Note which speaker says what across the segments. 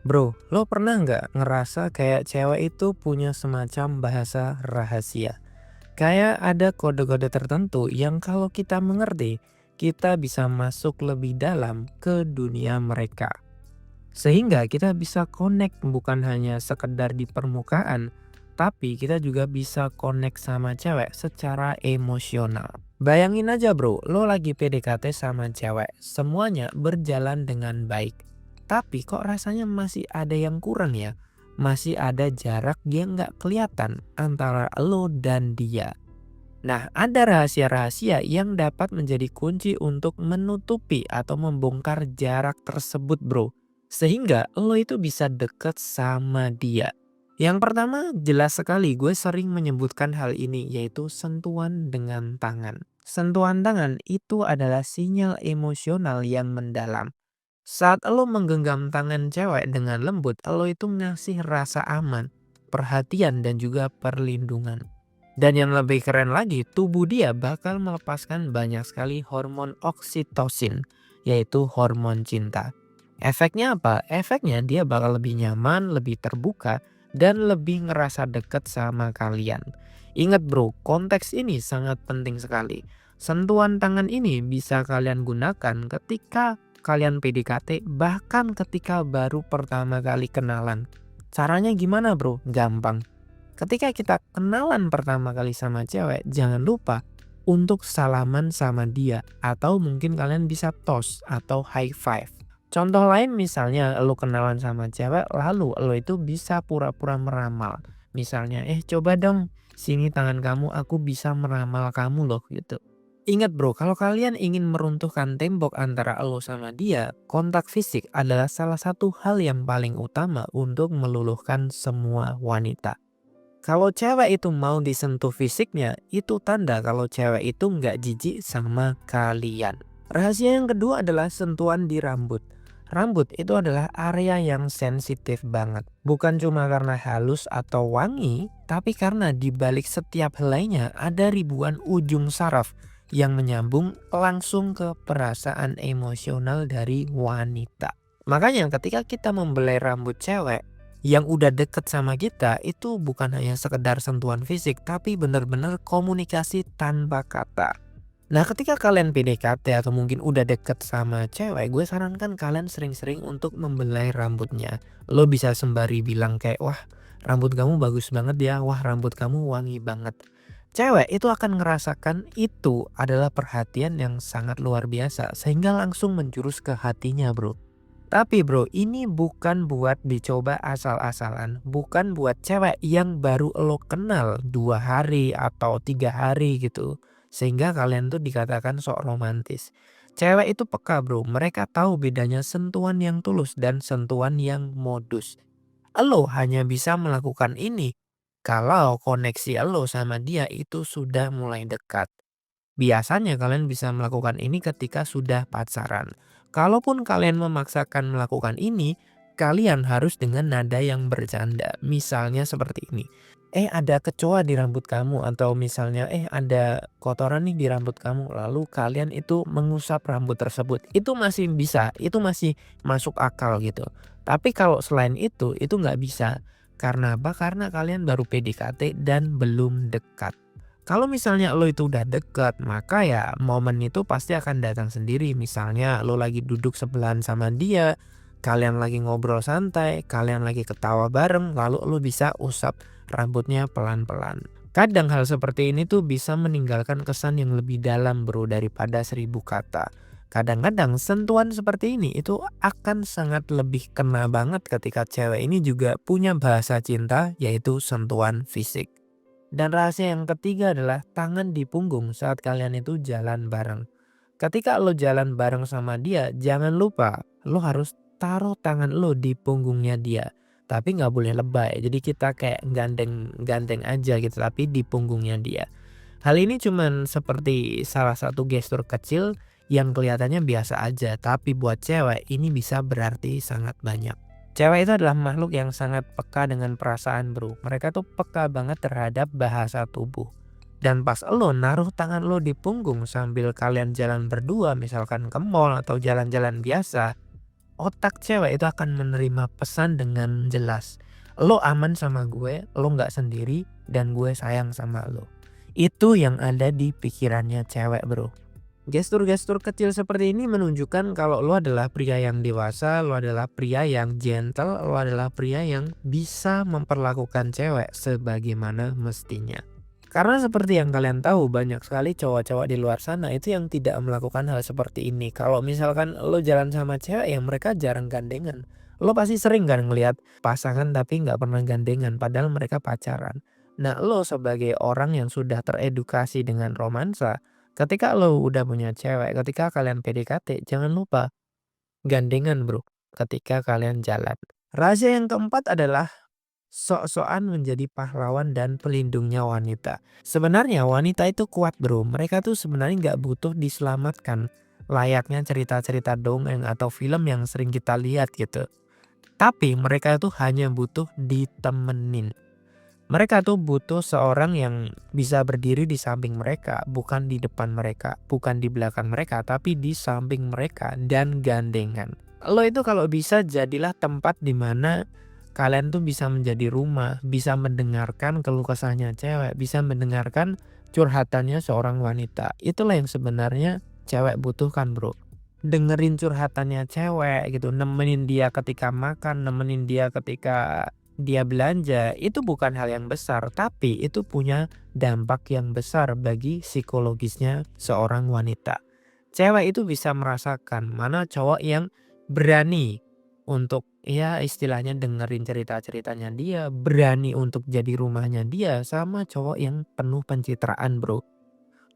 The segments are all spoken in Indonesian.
Speaker 1: Bro, lo pernah nggak ngerasa kayak cewek itu punya semacam bahasa rahasia? Kayak ada kode-kode tertentu yang kalau kita mengerti, kita bisa masuk lebih dalam ke dunia mereka. Sehingga kita bisa connect bukan hanya sekedar di permukaan, tapi kita juga bisa connect sama cewek secara emosional. Bayangin aja bro, lo lagi PDKT sama cewek, semuanya berjalan dengan baik. Tapi kok rasanya masih ada yang kurang ya? Masih ada jarak yang nggak kelihatan antara lo dan dia. Nah, ada rahasia-rahasia yang dapat menjadi kunci untuk menutupi atau membongkar jarak tersebut, bro. Sehingga lo itu bisa deket sama dia. Yang pertama, jelas sekali gue sering menyebutkan hal ini, yaitu sentuhan dengan tangan. Sentuhan tangan itu adalah sinyal emosional yang mendalam. Saat lo menggenggam tangan cewek dengan lembut, lo itu ngasih rasa aman, perhatian, dan juga perlindungan. Dan yang lebih keren lagi, tubuh dia bakal melepaskan banyak sekali hormon oksitosin, yaitu hormon cinta. Efeknya apa? Efeknya dia bakal lebih nyaman, lebih terbuka, dan lebih ngerasa deket sama kalian. Ingat bro, konteks ini sangat penting sekali. Sentuhan tangan ini bisa kalian gunakan ketika kalian PDKT, bahkan ketika baru pertama kali kenalan. Caranya gimana bro? Gampang. Ketika kita kenalan pertama kali sama cewek, jangan lupa untuk salaman sama dia. Atau mungkin kalian bisa toast atau high five. Contoh lain misalnya lo kenalan sama cewek lalu lo itu bisa pura-pura meramal. Misalnya, coba dong sini tangan kamu aku bisa meramal kamu loh gitu. Ingat bro, kalau kalian ingin meruntuhkan tembok antara lo sama dia, kontak fisik adalah salah satu hal yang paling utama untuk meluluhkan semua wanita. Kalau cewek itu mau disentuh fisiknya, itu tanda kalau cewek itu nggak jijik sama kalian. Rahasia yang kedua adalah sentuhan di rambut. Rambut itu adalah area yang sensitif banget. Bukan cuma karena halus atau wangi, tapi karena di balik setiap helainya ada ribuan ujung saraf yang menyambung langsung ke perasaan emosional dari wanita. Makanya ketika kita membelai rambut cewek, yang udah deket sama kita itu bukan hanya sekedar sentuhan fisik tapi benar-benar komunikasi tanpa kata. Nah ketika kalian PDKT atau mungkin udah deket sama cewek, gue sarankan kalian sering-sering untuk membelai rambutnya. Lo bisa sembari bilang kayak, wah rambut kamu bagus banget ya, wah rambut kamu wangi banget. Cewek itu akan ngerasakan itu adalah perhatian yang sangat luar biasa sehingga langsung menjurus ke hatinya bro. Tapi bro, ini bukan buat dicoba asal-asalan, bukan buat cewek yang baru lo kenal 2 hari atau 3 hari gitu. Sehingga kalian tuh dikatakan sok romantis. Cewek itu peka bro, mereka tahu bedanya sentuhan yang tulus dan sentuhan yang modus. Lo hanya bisa melakukan ini kalau koneksi lo sama dia itu sudah mulai dekat. Biasanya kalian bisa melakukan ini ketika sudah pacaran. Kalaupun kalian memaksakan melakukan ini, kalian harus dengan nada yang bercanda. Misalnya seperti ini. Ada kecoa di rambut kamu atau misalnya ada kotoran nih di rambut kamu. Lalu kalian itu mengusap rambut tersebut. Itu masih bisa, itu masih masuk akal gitu. Tapi kalau selain itu nggak bisa. Karena apa? Karena kalian baru PDKT dan belum dekat. Kalau misalnya lo itu udah deket, maka ya momen itu pasti akan datang sendiri. Misalnya lo lagi duduk sebelahan sama dia, kalian lagi ngobrol santai, kalian lagi ketawa bareng, lalu lo bisa usap rambutnya pelan-pelan. Kadang hal seperti ini tuh bisa meninggalkan kesan yang lebih dalam bro daripada 1000 kata. Kadang-kadang sentuhan seperti ini itu akan sangat lebih kena banget ketika cewek ini juga punya bahasa cinta yaitu sentuhan fisik. Dan rahasia yang ketiga adalah tangan di punggung saat kalian itu jalan bareng. Ketika lo jalan bareng sama dia, jangan lupa lo harus taruh tangan lo di punggungnya dia. Tapi nggak boleh lebay, jadi kita kayak gandeng-gandeng aja gitu, tapi di punggungnya dia. Hal ini cuman seperti salah satu gestur kecil yang kelihatannya biasa aja, tapi buat cewek ini bisa berarti sangat banyak. Cewek itu adalah makhluk yang sangat peka dengan perasaan bro. Mereka tuh peka banget terhadap bahasa tubuh. Dan pas lo naruh tangan lo di punggung sambil kalian jalan berdua misalkan ke mall atau jalan-jalan biasa. otak cewek itu akan menerima pesan dengan jelas. Lo aman sama gue, lo nggak sendiri, dan gue sayang sama lo. Itu yang ada di pikirannya cewek, bro. Gestur-gestur kecil seperti ini menunjukkan kalau lo adalah pria yang dewasa, lo adalah pria yang gentle, lo adalah pria yang bisa memperlakukan cewek sebagaimana mestinya. Karena seperti yang kalian tahu, banyak sekali cowok-cowok di luar sana itu yang tidak melakukan hal seperti ini. Kalau misalkan lo jalan sama cewek yang mereka jarang gandengan, lo pasti sering kan ngelihat pasangan tapi nggak pernah gandengan padahal mereka pacaran. Nah, lo sebagai orang yang sudah teredukasi dengan romansa, ketika lo udah punya cewek, ketika kalian PDKT, jangan lupa gandengan, bro, ketika kalian jalan. Rahasia yang keempat adalah sok-sokan menjadi pahlawan dan pelindungnya wanita. Sebenarnya wanita itu kuat, bro. Mereka tuh sebenarnya nggak butuh diselamatkan. Layaknya cerita-cerita dongeng atau film yang sering kita lihat gitu. Tapi mereka itu hanya butuh ditemenin. Mereka tuh butuh seorang yang bisa berdiri di samping mereka, bukan di depan mereka, bukan di belakang mereka, tapi di samping mereka dan gandengan. Lo itu kalau bisa jadilah tempat di mana kalian tuh bisa menjadi rumah, bisa mendengarkan keluh kesahnya cewek, bisa mendengarkan curhatannya seorang wanita. Itulah yang sebenarnya cewek butuhkan, bro. Dengerin curhatannya cewek gitu, nemenin dia ketika makan, nemenin dia ketika dia belanja, itu bukan hal yang besar, tapi itu punya dampak yang besar bagi psikologisnya seorang wanita. Cewek itu bisa merasakan mana cowok yang berani untuk ya istilahnya dengerin cerita-ceritanya dia, berani untuk jadi rumahnya dia, sama cowok yang penuh pencitraan, bro.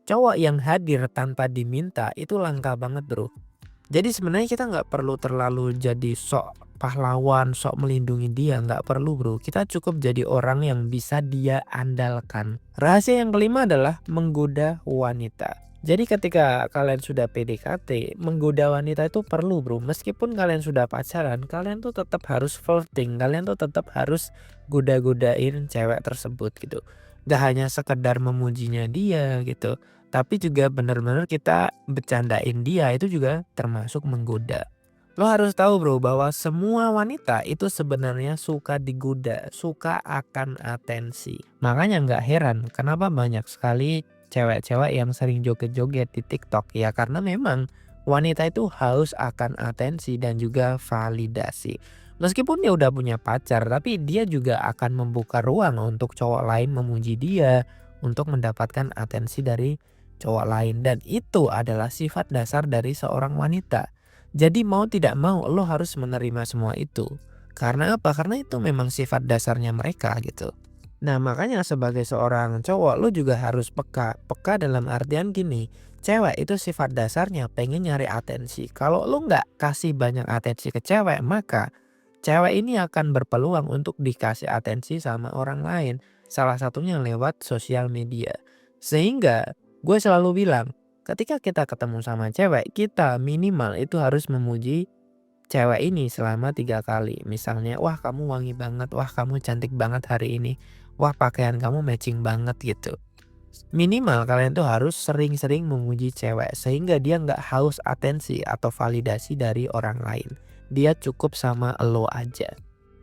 Speaker 1: Cowok yang hadir tanpa diminta itu langka banget, bro. Jadi sebenarnya kita nggak perlu terlalu jadi sok pahlawan, sok melindungi dia, nggak perlu, bro. Kita cukup jadi orang yang bisa dia andalkan. Rahasia yang kelima adalah menggoda wanita. Jadi ketika kalian sudah PDKT, menggoda wanita itu perlu, bro. Meskipun kalian sudah pacaran, kalian tuh tetap harus flirting, kalian tuh tetap harus goda-godain cewek tersebut gitu. Gak hanya sekedar memujinya dia gitu, tapi juga benar-benar kita bercandain dia, itu juga termasuk menggoda. Lo harus tahu, bro, bahwa semua wanita itu sebenarnya suka digoda, suka akan atensi. Makanya nggak heran kenapa banyak sekali cewek-cewek yang sering joget-joget di TikTok, ya karena memang wanita itu haus akan atensi dan juga validasi. Meskipun dia udah punya pacar, tapi dia juga akan membuka ruang untuk cowok lain memuji dia, untuk mendapatkan atensi dari cowok lain, dan itu adalah sifat dasar dari seorang wanita. Jadi mau tidak mau lo harus menerima semua itu. Karena apa? Karena itu memang sifat dasarnya mereka gitu. Nah, makanya sebagai seorang cowok lo juga harus peka. Peka dalam artian gini, cewek itu sifat dasarnya pengen nyari atensi. Kalau lo nggak kasih banyak atensi ke cewek, maka cewek ini akan berpeluang untuk dikasih atensi sama orang lain. Salah satunya lewat sosial media. Sehingga gue selalu bilang, ketika kita ketemu sama cewek, kita minimal itu harus memuji cewek ini selama 3 kali. Misalnya, wah kamu wangi banget, wah kamu cantik banget hari ini, wah pakaian kamu matching banget gitu. Minimal kalian tuh harus sering-sering memuji cewek sehingga dia nggak haus atensi atau validasi dari orang lain. Dia cukup sama elo aja.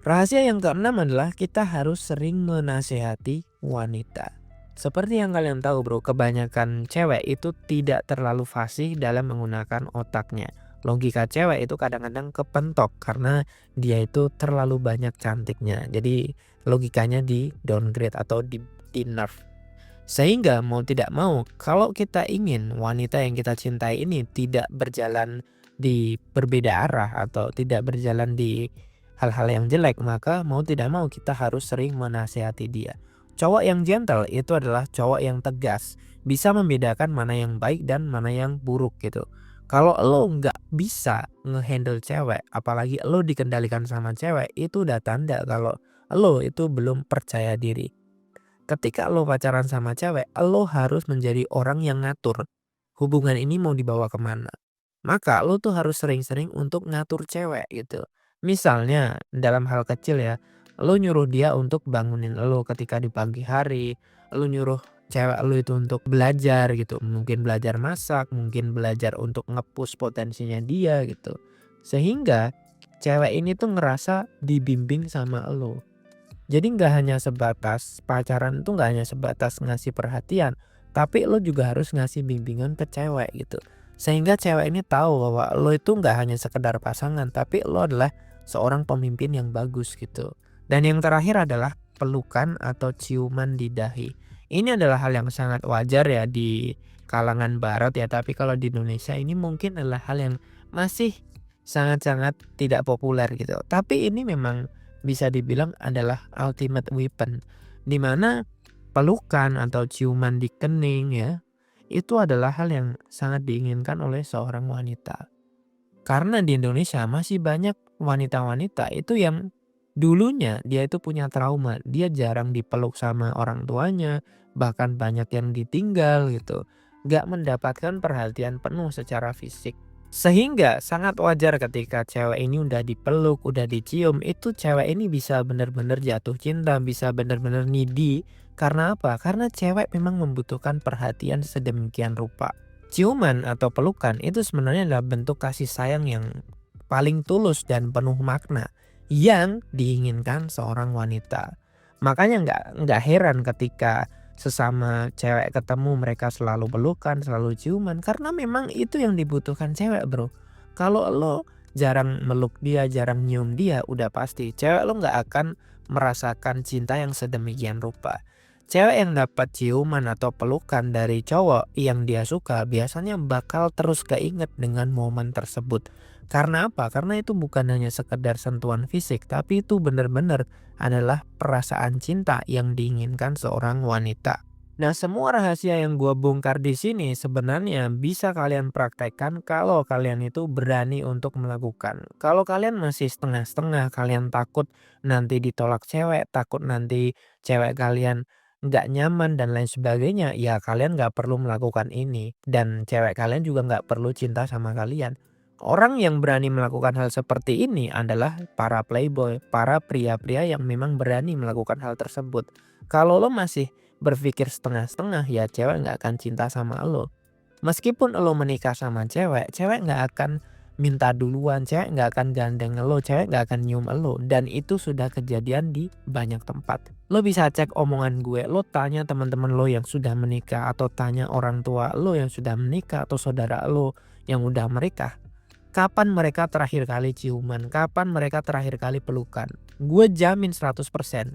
Speaker 1: Rahasia yang keenam adalah kita harus sering menasehati wanita. Seperti yang kalian tahu, bro, kebanyakan cewek itu tidak terlalu fasih dalam menggunakan otaknya. Logika cewek itu kadang-kadang kepentok karena dia itu terlalu banyak cantiknya. Jadi logikanya di downgrade atau di nerf. Sehingga mau tidak mau, kalau kita ingin wanita yang kita cintai ini tidak berjalan di berbeda arah atau tidak berjalan di hal-hal yang jelek, maka mau tidak mau kita harus sering menasehati dia. Cowok yang gentle itu adalah cowok yang tegas, bisa membedakan mana yang baik dan mana yang buruk gitu. Kalau lo nggak bisa ngehandle cewek, apalagi lo dikendalikan sama cewek, itu udah tanda kalau lo itu belum percaya diri. Ketika lo pacaran sama cewek, lo harus menjadi orang yang ngatur hubungan ini mau dibawa kemana. Maka lo tuh harus sering-sering untuk ngatur cewek gitu. Misalnya dalam hal kecil ya, lo nyuruh dia untuk bangunin lo ketika di pagi hari, lo nyuruh cewek lo itu untuk belajar gitu, mungkin belajar masak, mungkin belajar untuk nge potensinya dia gitu. Sehingga cewek ini tuh ngerasa dibimbing sama lo. Jadi nggak hanya sebatas pacaran tuh nggak hanya sebatas ngasih perhatian, tapi lo juga harus ngasih bimbingan ke cewek gitu. Sehingga cewek ini tahu bahwa lo itu nggak hanya sekedar pasangan, tapi lo adalah seorang pemimpin yang bagus gitu. Dan yang terakhir adalah pelukan atau ciuman di dahi. Ini adalah hal yang sangat wajar ya di kalangan barat ya, tapi kalau di Indonesia ini mungkin adalah hal yang masih sangat-sangat tidak populer gitu. Tapi ini memang bisa dibilang adalah ultimate weapon, di mana pelukan atau ciuman di kening ya, itu adalah hal yang sangat diinginkan oleh seorang wanita. Karena di Indonesia masih banyak wanita-wanita itu yang dulunya dia itu punya trauma, dia jarang dipeluk sama orang tuanya, bahkan banyak yang ditinggal gitu, gak mendapatkan perhatian penuh secara fisik. Sehingga sangat wajar ketika cewek ini udah dipeluk, udah dicium, itu cewek ini bisa bener-bener jatuh cinta, bisa bener-bener needy. Karena apa? Karena cewek memang membutuhkan perhatian sedemikian rupa. Ciuman atau pelukan itu sebenarnya adalah bentuk kasih sayang yang paling tulus dan penuh makna yang diinginkan seorang wanita. Makanya nggak heran ketika sesama cewek ketemu mereka selalu pelukan, selalu ciuman karena memang itu yang dibutuhkan cewek, Bro. Kalau lo jarang meluk dia, jarang nyium dia, udah pasti cewek lo nggak akan merasakan cinta yang sedemikian rupa. Cewek yang dapat ciuman atau pelukan dari cowok yang dia suka biasanya bakal terus keinget dengan momen tersebut. Karena apa? Karena itu bukan hanya sekedar sentuhan fisik, tapi itu benar-benar adalah perasaan cinta yang diinginkan seorang wanita. Nah, semua rahasia yang gua bongkar di sini sebenarnya bisa kalian praktekkan kalau kalian itu berani untuk melakukan. Kalau kalian masih setengah-setengah, kalian takut nanti ditolak cewek, takut nanti cewek kalian nggak nyaman dan lain sebagainya, ya kalian nggak perlu melakukan ini. Dan cewek kalian juga nggak perlu cinta sama kalian. Orang yang berani melakukan hal seperti ini adalah para playboy, para pria-pria yang memang berani melakukan hal tersebut. Kalau lo masih berpikir setengah-setengah, ya cewek nggak akan cinta sama lo. Meskipun lo menikah sama cewek, cewek nggak akan minta duluan, cewek nggak akan gandeng lo, cewek nggak akan nyium lo. Dan itu sudah kejadian di banyak tempat. Lo bisa cek omongan gue, lo tanya teman-teman lo yang sudah menikah, atau tanya orang tua lo yang sudah menikah, atau saudara lo yang udah menikah. Kapan mereka terakhir kali ciuman? Kapan mereka terakhir kali pelukan? Gue jamin 100%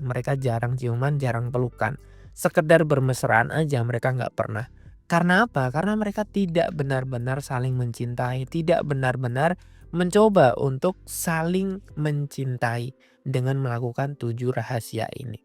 Speaker 1: mereka jarang ciuman, jarang pelukan. Sekedar bermesraan aja mereka nggak pernah. Karena apa? Karena mereka tidak benar-benar saling mencintai, tidak benar-benar mencoba untuk saling mencintai dengan melakukan 7 rahasia ini.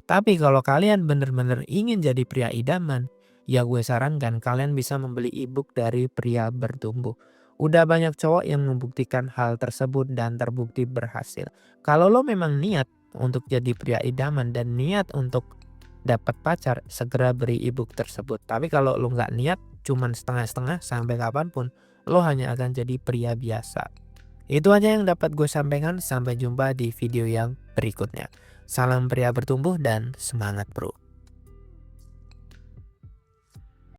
Speaker 1: Tapi kalau kalian benar-benar ingin jadi pria idaman, ya gue sarankan kalian bisa membeli ebook dari Pria Bertumbuh. Udah banyak cowok yang membuktikan hal tersebut dan terbukti berhasil. Kalau lo memang niat untuk jadi pria idaman dan niat untuk dapat pacar, segera beri ebook tersebut. Tapi kalau lo nggak niat, cuman setengah-setengah sampai kapanpun, lo hanya akan jadi pria biasa. Itu aja yang dapat gue sampaikan. Sampai jumpa di video yang berikutnya. Salam pria bertumbuh dan semangat, bro.